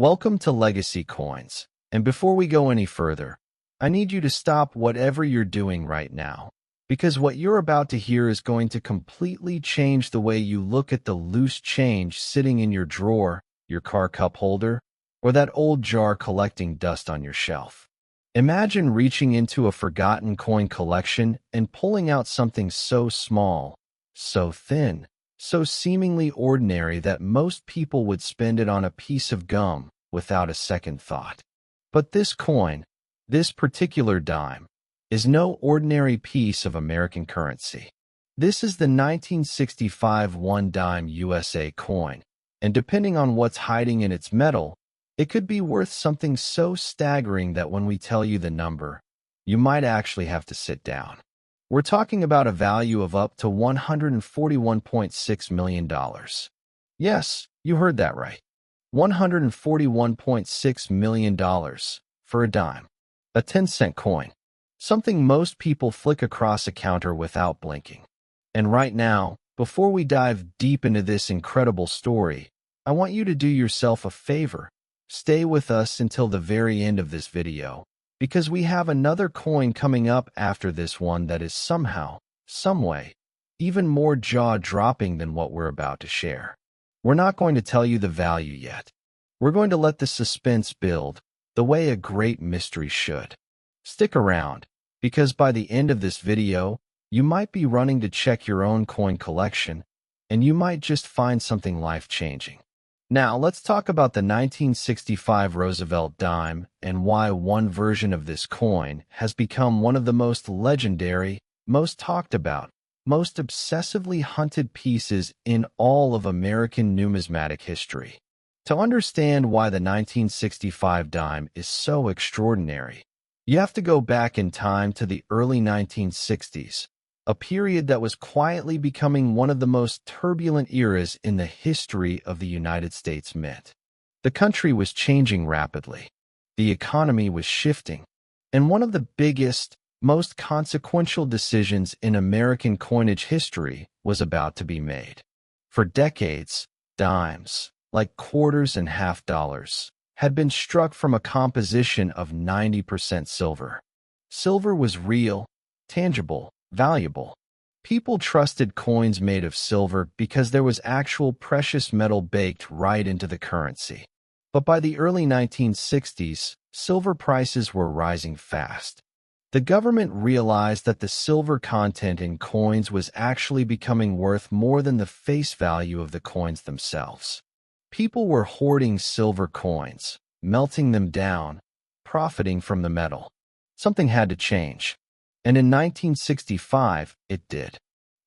Welcome to Legacy Coins. And before we go any further, I need you to stop whatever you're doing right now, because what you're about to hear is going to completely change the way you look at the loose change sitting in your drawer, your car cup holder, or that old jar collecting dust on your shelf. Imagine reaching into a forgotten coin collection and pulling out something so small, so thin, so seemingly ordinary that most people would spend it on a piece of gum without a second thought. But this coin, this particular dime, is no ordinary piece of American currency. This is the 1965 one dime USA coin, and depending on what's hiding in its metal, it could be worth something so staggering that when we tell you the number, you might actually have to sit down. We're talking about a value of up to $141.6 million. Yes, you heard that right. $141.6 million for a dime. A 10-cent coin. Something most people flick across a counter without blinking. And right now, before we dive deep into this incredible story, I want you to do yourself a favor. Stay with us until the very end of this video, because we have another coin coming up after this one that is somehow, someway, even more jaw-dropping than what we're about to share. We're not going to tell you the value yet. We're going to let the suspense build, the way a great mystery should. Stick around, because by the end of this video, you might be running to check your own coin collection, and you might just find something life-changing. Now, let's talk about the 1965 Roosevelt Dime and why one version of this coin has become one of the most legendary, most talked about, most obsessively hunted pieces in all of American numismatic history. To understand why the 1965 dime is so extraordinary, you have to go back in time to the early 1960s, a period that was quietly becoming one of the most turbulent eras in the history of the United States Mint. The country was changing rapidly. The economy was shifting. And one of the biggest, most consequential decisions in American coinage history was about to be made. For decades, dimes, like quarters and half dollars, had been struck from a composition of 90% silver. Silver was real, tangible, valuable. People trusted coins made of silver because there was actual precious metal baked right into the currency. But by the early 1960s, silver prices were rising fast. The government realized that the silver content in coins was actually becoming worth more than the face value of the coins themselves. People were hoarding silver coins, melting them down, profiting from the metal. Something had to change. And in 1965, it did.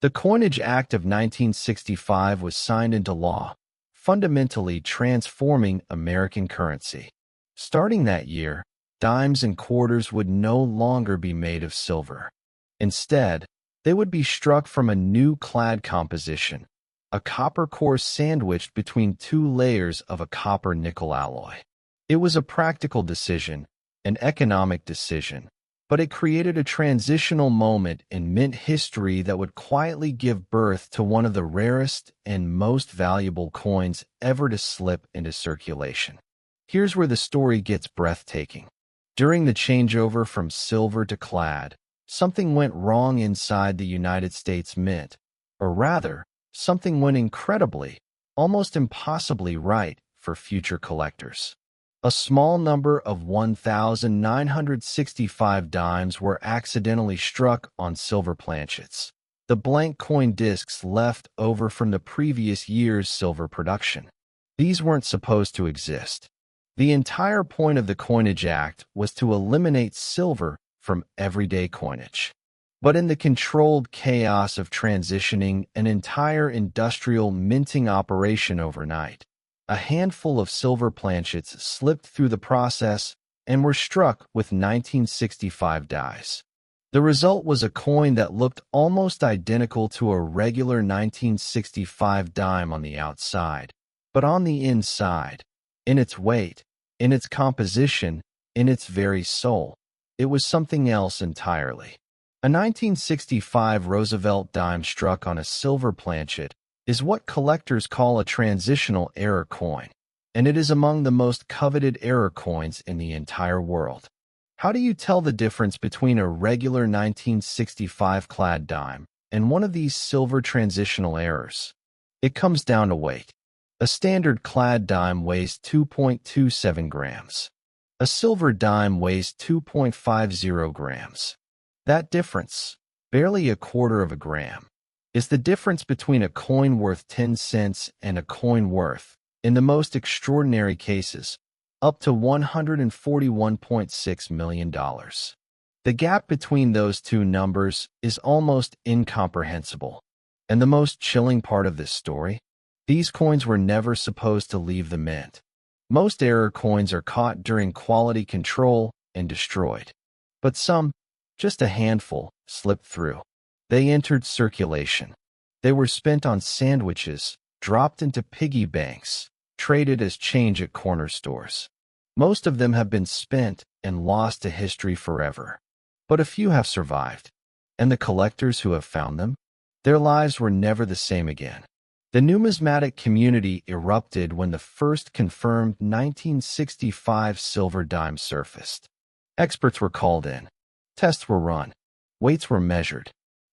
The Coinage Act of 1965 was signed into law, fundamentally transforming American currency. Starting that year, dimes and quarters would no longer be made of silver. Instead, they would be struck from a new clad composition, a copper core sandwiched between two layers of a copper-nickel alloy. It was a practical decision, an economic decision, but it created a transitional moment in mint history that would quietly give birth to one of the rarest and most valuable coins ever to slip into circulation. Here's where the story gets breathtaking. During the changeover from silver to clad, something went wrong inside the United States Mint, or rather, something went incredibly, almost impossibly right for future collectors. A small number of 1,965 dimes were accidentally struck on silver planchets, the blank coin discs left over from the previous year's silver production. These weren't supposed to exist. The entire point of the Coinage Act was to eliminate silver from everyday coinage. But in the controlled chaos of transitioning an entire industrial minting operation overnight, a handful of silver planchets slipped through the process and were struck with 1965 dies. The result was a coin that looked almost identical to a regular 1965 dime on the outside, but on the inside, in its weight, in its composition, in its very soul, it was something else entirely. A 1965 Roosevelt dime struck on a silver planchet is what collectors call a transitional error coin. and it is among the most coveted error coins in the entire world. How do you tell the difference between a regular 1965 clad dime and one of these silver transitional errors? It comes down to weight. A standard clad dime weighs 2.27 grams. A silver dime weighs 2.50 grams. That difference, barely a quarter of a gram, is the difference between a coin worth 10 cents and a coin worth, in the most extraordinary cases, up to $141.6 million. The gap between those two numbers is almost incomprehensible. And the most chilling part of this story? These coins were never supposed to leave the mint. Most error coins are caught during quality control and destroyed. But some, just a handful, slipped through. They entered circulation. They were spent on sandwiches, dropped into piggy banks, traded as change at corner stores. Most of them have been spent and lost to history forever. But a few have survived. And the collectors who have found them? Their lives were never the same again. The numismatic community erupted when the first confirmed 1965 silver dime surfaced. Experts were called in. Tests were run. Weights were measured.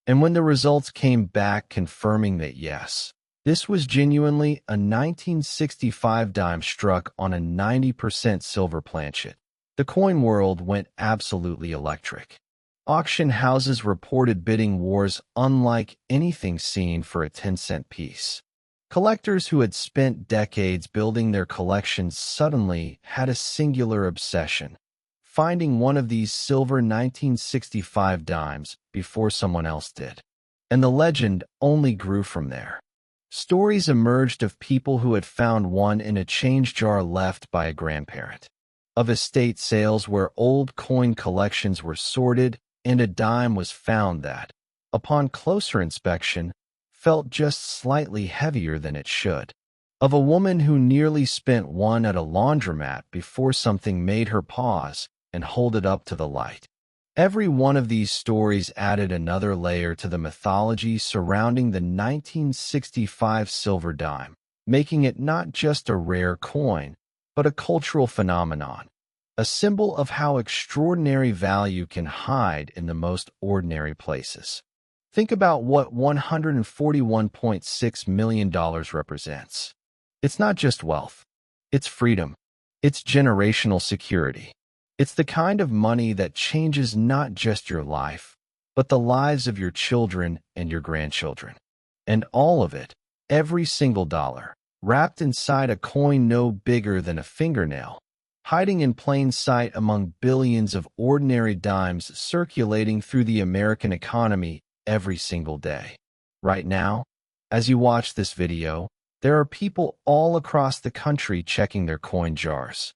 And when the results came back confirming that yes, this was genuinely a 1965 dime struck on a 90% silver planchet, the coin world went absolutely electric. Auction houses reported bidding wars unlike anything seen for a 10-cent piece. Collectors who had spent decades building their collections suddenly had a singular obsession: finding one of these silver 1965 dimes before someone else did. And the legend only grew from there. Stories emerged of people who had found one in a change jar left by a grandparent, of estate sales where old coin collections were sorted and a dime was found that, upon closer inspection, felt just slightly heavier than it should, of a woman who nearly spent one at a laundromat before something made her pause and hold it up to the light. Every one of these stories added another layer to the mythology surrounding the 1965 silver dime, making it not just a rare coin, but a cultural phenomenon, a symbol of how extraordinary value can hide in the most ordinary places. Think about what $141.6 million represents. It's not just wealth. It's freedom. It's generational security. It's the kind of money that changes not just your life, but the lives of your children and your grandchildren. And all of it, every single dollar, wrapped inside a coin no bigger than a fingernail, hiding in plain sight among billions of ordinary dimes circulating through the American economy every single day. Right now, as you watch this video, there are people all across the country checking their coin jars,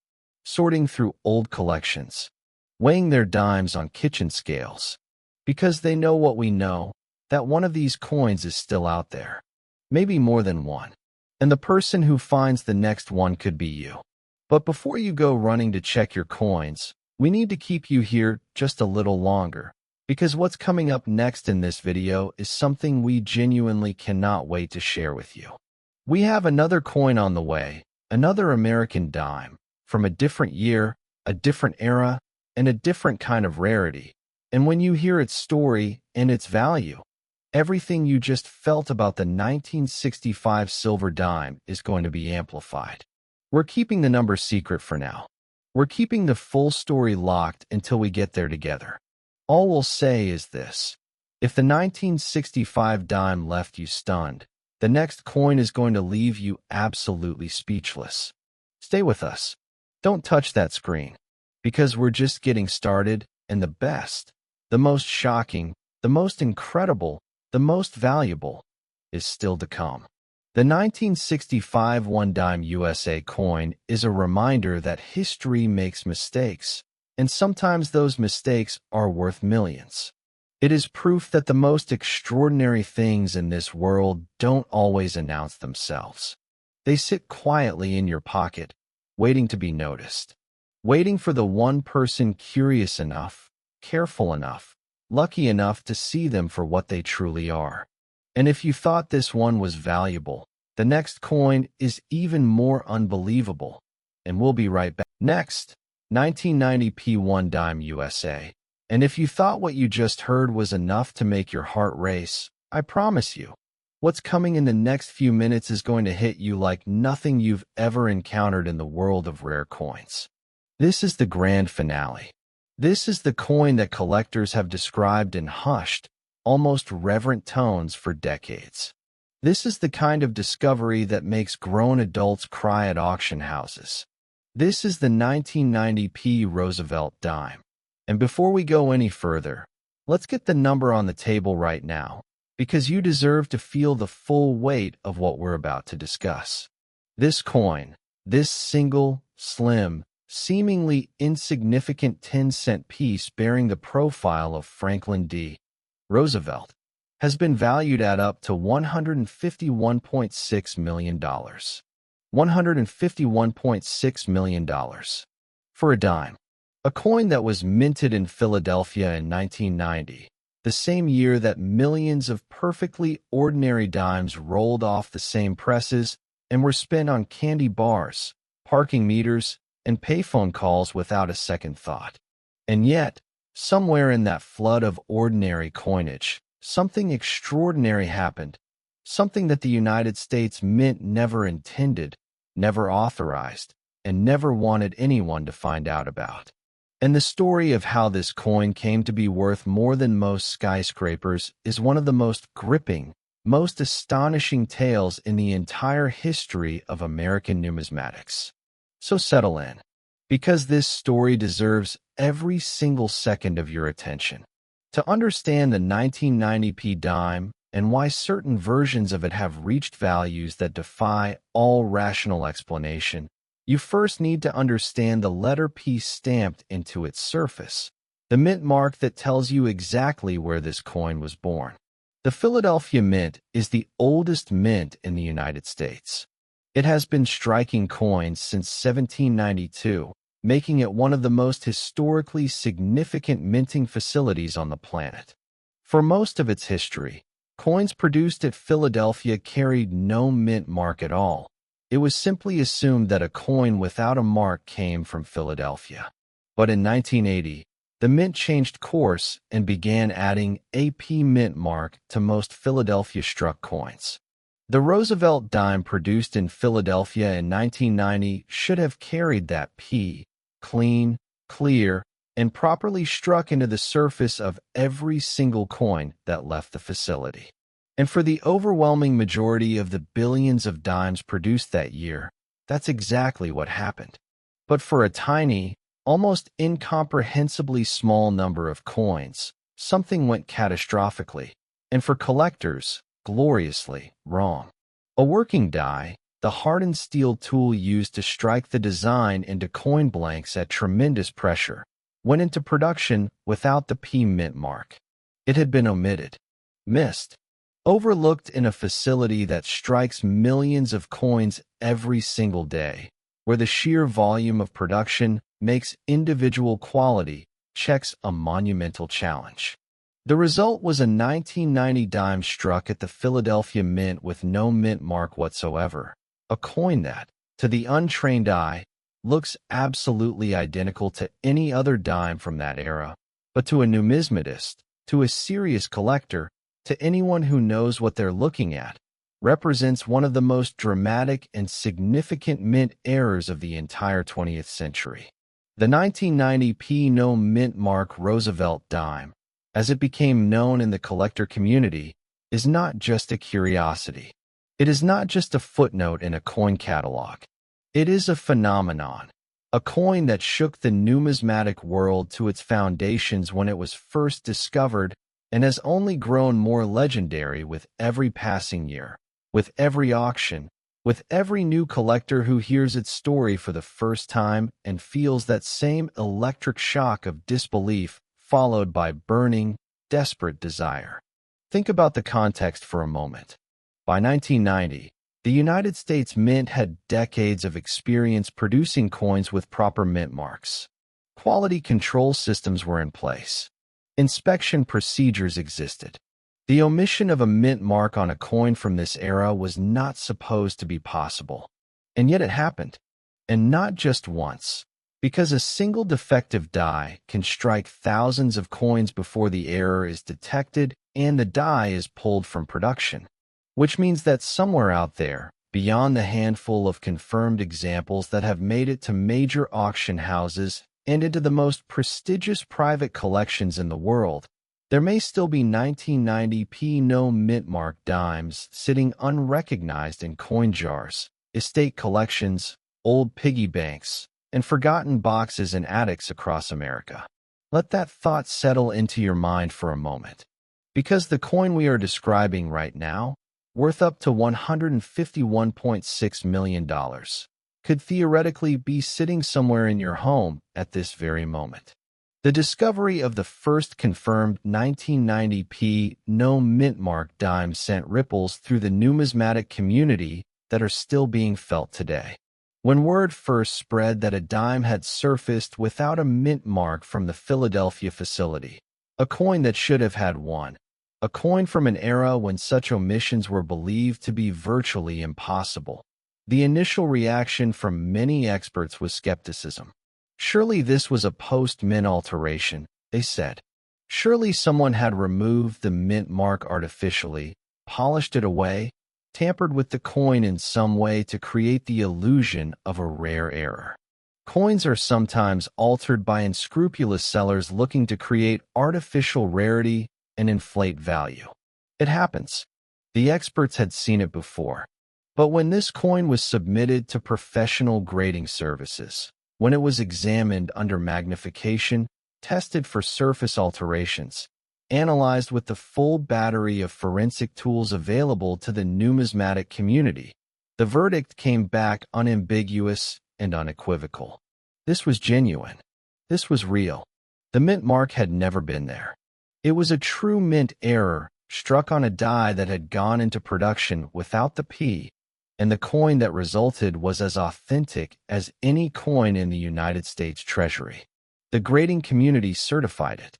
sorting through old collections, weighing their dimes on kitchen scales, because they know what we know, that one of these coins is still out there, maybe more than one, and the person who finds the next one could be you. But before you go running to check your coins, we need to keep you here just a little longer, because what's coming up next in this video is something we genuinely cannot wait to share with you. We have another coin on the way, another American dime, from a different year, a different era, and a different kind of rarity. And when you hear its story and its value, everything you just felt about the 1965 silver dime is going to be amplified. We're keeping the number secret for now. We're keeping the full story locked until we get there together. All we'll say is this: if the 1965 dime left you stunned, the next coin is going to leave you absolutely speechless. Stay with us. Don't touch that screen, because we're just getting started, and the best, the most shocking, the most incredible, the most valuable is still to come. The 1965 one-dime USA coin is a reminder that history makes mistakes, and sometimes those mistakes are worth millions. It is proof that the most extraordinary things in this world don't always announce themselves. They sit quietly in your pocket, waiting to be noticed, waiting for the one person curious enough, careful enough, lucky enough to see them for what they truly are. And if you thought this one was valuable, the next coin is even more unbelievable. and we'll be right back. Next, 1990 P1 Dime USA. And if you thought what you just heard was enough to make your heart race, I promise you, what's coming in the next few minutes is going to hit you like nothing you've ever encountered in the world of rare coins. This is the grand finale. This is the coin that collectors have described in hushed, almost reverent tones for decades. This is the kind of discovery that makes grown adults cry at auction houses. This is the 1990 P Roosevelt Dime. And before we go any further, let's get the number on the table right now, because you deserve to feel the full weight of what we're about to discuss. This coin, this single, slim, seemingly insignificant 10-cent piece bearing the profile of Franklin D. Roosevelt, has been valued at up to $151.6 million. $151.6 million. For a dime. A coin that was minted in Philadelphia in 1990, the same year that millions of perfectly ordinary dimes rolled off the same presses and were spent on candy bars, parking meters, and payphone calls without a second thought. And yet, somewhere in that flood of ordinary coinage, something extraordinary happened, something that the United States Mint never intended, never authorized, and never wanted anyone to find out about. And the story of how this coin came to be worth more than most skyscrapers is one of the most gripping, most astonishing tales in the entire history of American numismatics. So settle in, because this story deserves every single second of your attention. To understand the 1990 P dime and why certain versions of it have reached values that defy all rational explanation, you first need to understand the letter P stamped into its surface, the mint mark that tells you exactly where this coin was born. The Philadelphia Mint is the oldest mint in the United States. It has been striking coins since 1792, making it one of the most historically significant minting facilities on the planet. For most of its history, coins produced at Philadelphia carried no mint mark at all. It was simply assumed that a coin without a mark came from Philadelphia. But in 1980, the mint changed course and began adding a P mint mark to most Philadelphia-struck coins. The Roosevelt dime produced in Philadelphia in 1990 should have carried that P, clean, clear, and properly struck into the surface of every single coin that left the facility. And for the overwhelming majority of the billions of dimes produced that year, that's exactly what happened. But for a tiny, almost incomprehensibly small number of coins, something went catastrophically, and for collectors, gloriously wrong. A working die, the hardened steel tool used to strike the design into coin blanks at tremendous pressure, went into production without the P mint mark. It had been omitted, missed, overlooked in a facility that strikes millions of coins every single day, where the sheer volume of production makes individual quality checks a monumental challenge. The result was a 1990 dime struck at the Philadelphia Mint with no mint mark whatsoever, a coin that, to the untrained eye, looks absolutely identical to any other dime from that era, but to a numismatist, to a serious collector, to anyone who knows what they're looking at, represents one of the most dramatic and significant mint errors of the entire 20th century. The 1990 P No Mintmark Roosevelt Dime, as it became known in the collector community, is not just a curiosity. It is not just a footnote in a coin catalog. It is a phenomenon, a coin that shook the numismatic world to its foundations when it was first discovered and has only grown more legendary with every passing year, with every auction, with every new collector who hears its story for the first time and feels that same electric shock of disbelief followed by burning, desperate desire. Think about the context for a moment. By 1990, the United States Mint had decades of experience producing coins with proper mint marks. Quality control systems were in place. Inspection procedures existed. The omission of a mint mark on a coin from this era was not supposed to be possible. And yet it happened. And not just once, because a single defective die can strike thousands of coins before the error is detected and the die is pulled from production. Which means that somewhere out there, beyond the handful of confirmed examples that have made it to major auction houses and into the most prestigious private collections in the world, there may still be 1990p No Mintmark dimes sitting unrecognized in coin jars, estate collections, old piggy banks, and forgotten boxes in attics across America. Let that thought settle into your mind for a moment. Because the coin we are describing right now, worth up to $151.6 million, could theoretically be sitting somewhere in your home at this very moment. The discovery of the first confirmed 1990p No Mintmark dime sent ripples through the numismatic community that are still being felt today. When word first spread that a dime had surfaced without a mint mark from the Philadelphia facility, a coin that should have had one, a coin from an era when such omissions were believed to be virtually impossible, the initial reaction from many experts was skepticism. Surely this was a post-mint alteration, they said. Surely someone had removed the mint mark artificially, polished it away, tampered with the coin in some way to create the illusion of a rare error. Coins are sometimes altered by unscrupulous sellers looking to create artificial rarity and inflate value. It happens. The experts had seen it before. But when this coin was submitted to professional grading services, when it was examined under magnification, tested for surface alterations, analyzed with the full battery of forensic tools available to the numismatic community, the verdict came back unambiguous and unequivocal. This was genuine. This was real. The mint mark had never been there. It was a true mint error struck on a die that had gone into production without the P, and the coin that resulted was as authentic as any coin in the United States Treasury. The grading community certified it.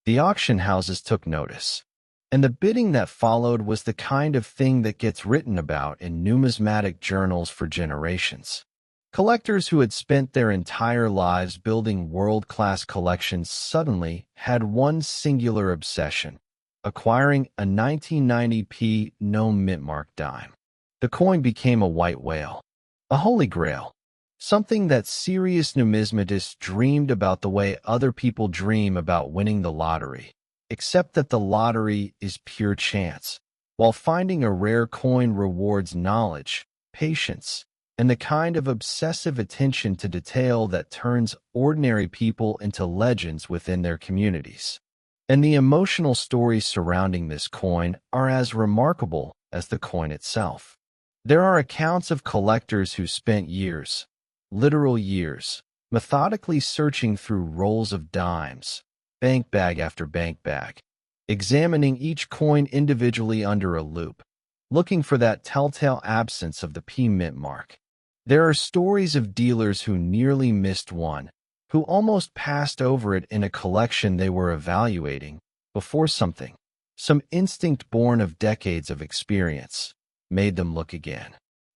The auction houses took notice. And the bidding that followed was the kind of thing that gets written about in numismatic journals for generations. Collectors who had spent their entire lives building world-class collections suddenly had one singular obsession: acquiring a 1990p No Mintmark dime. The coin became a white whale, a holy grail, something that serious numismatists dreamed about the way other people dream about winning the lottery, except that the lottery is pure chance, while finding a rare coin rewards knowledge, patience, and the kind of obsessive attention to detail that turns ordinary people into legends within their communities. And the emotional stories surrounding this coin are as remarkable as the coin itself. There are accounts of collectors who spent years, literal years, methodically searching through rolls of dimes, bank bag after bank bag, examining each coin individually under a loupe, looking for that telltale absence of the P mint mark. There are stories of dealers who nearly missed one, who almost passed over it in a collection they were evaluating, before some instinct born of decades of experience, made them look again.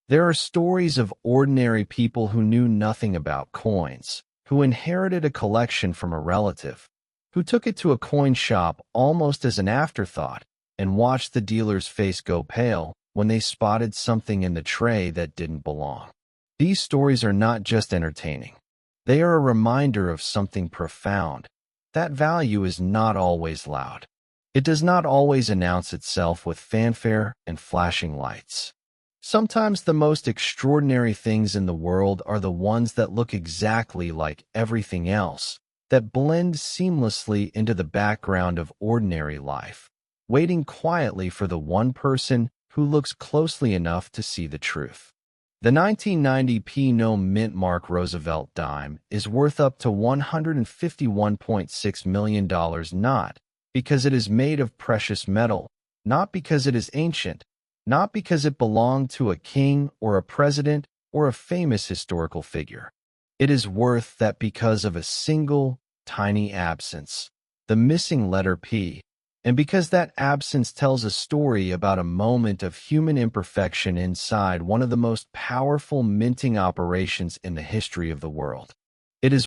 There are stories of ordinary people who knew nothing about coins, who inherited a collection from a relative, who took it to a coin shop almost as an afterthought and watched the dealer's face go pale when they spotted something in the tray that didn't belong. These stories are not just entertaining. They are a reminder of something profound. That value is not always loud. It does not always announce itself with fanfare and flashing lights. Sometimes the most extraordinary things in the world are the ones that look exactly like everything else, that blend seamlessly into the background of ordinary life, waiting quietly for the one person who looks closely enough to see the truth. The 1990p No Mintmark Roosevelt Dime is worth up to $151.6 million, not because it is made of precious metal, not because it is ancient, not because it belonged to a king or a president or a famous historical figure. It is worth that because of a single, tiny absence, the missing letter P, And because that absence tells a story about a moment of human imperfection inside one of the most powerful minting operations in the history of the world. It is